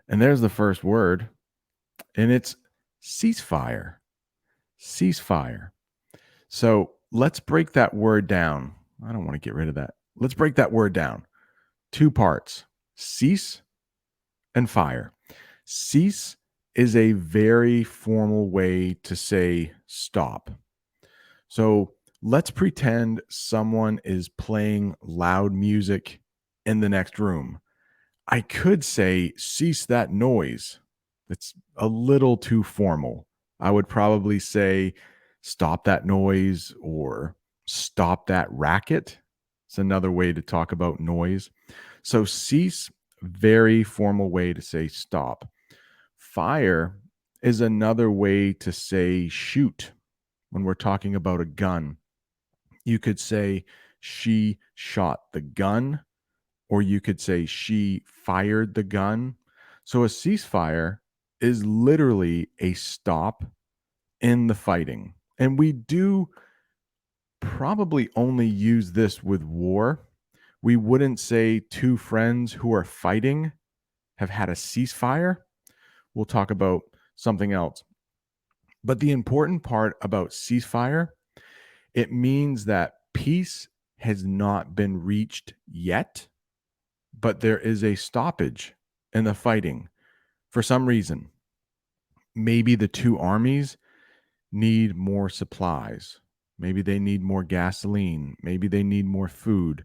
And there's the first word, and it's ceasefire. Ceasefire. So let's break that word down. I don't want to get rid of that. Let's break that word down. Two parts: cease and fire. Cease is a very formal way to say stop. So let's pretend someone is playing loud music in the next room. I could say, cease that noise. It's a little too formal. I would probably say, stop that noise or stop that racket. It's another way to talk about noise. So, cease, very formal way to say stop. Fire is another way to say shoot when we're talking about a gun. You could say, she shot the gun, or you could say she fired the gun. So a ceasefire is literally a stop in the fighting. And we do probably only use this with war. We wouldn't say two friends who are fighting have had a ceasefire. We'll talk about something else. But the important part about ceasefire, it means that peace has not been reached yet, but there is a stoppage in the fighting for some reason. Maybe the two armies need more supplies. Maybe they need more gasoline. Maybe they need more food.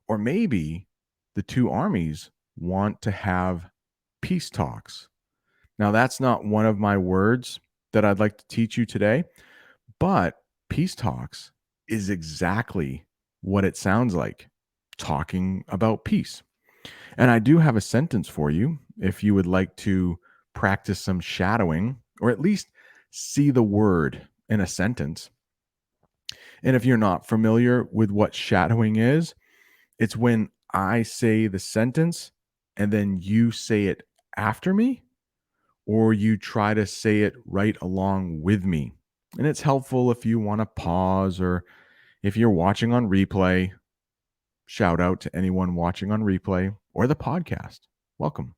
Or maybe the two armies want to have peace talks. Now, that's not one of my words that I'd like to teach you today, but peace talks is exactly what it sounds like, talking about peace. And I do have a sentence for you if you would like to practice some shadowing or at least see the word in a sentence. And if you're not familiar with what shadowing is, it's when I say the sentence and then you say it after me, or you try to say it right along with me. And it's helpful if you want to pause, or if you're watching on replay. Shout out to anyone watching on replay or the podcast. Welcome.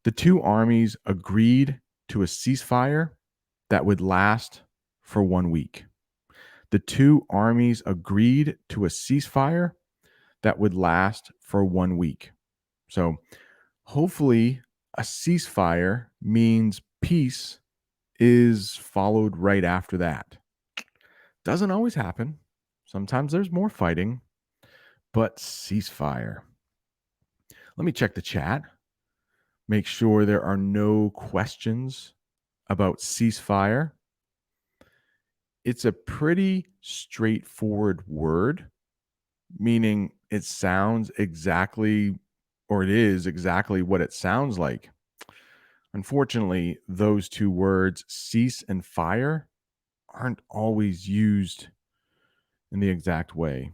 The two armies agreed to a ceasefire that would last for 1 week. The two armies agreed to a ceasefire that would last for 1 week. So hopefully, a ceasefire means peace is followed right after that. Doesn't always happen. Sometimes there's more fighting, but ceasefire. Let me check the chat. Make sure there are no questions about ceasefire. It's a pretty straightforward word, meaning it sounds exactly, or it is exactly what it sounds like. Unfortunately, those two words, cease and fire, aren't always used in the exact way.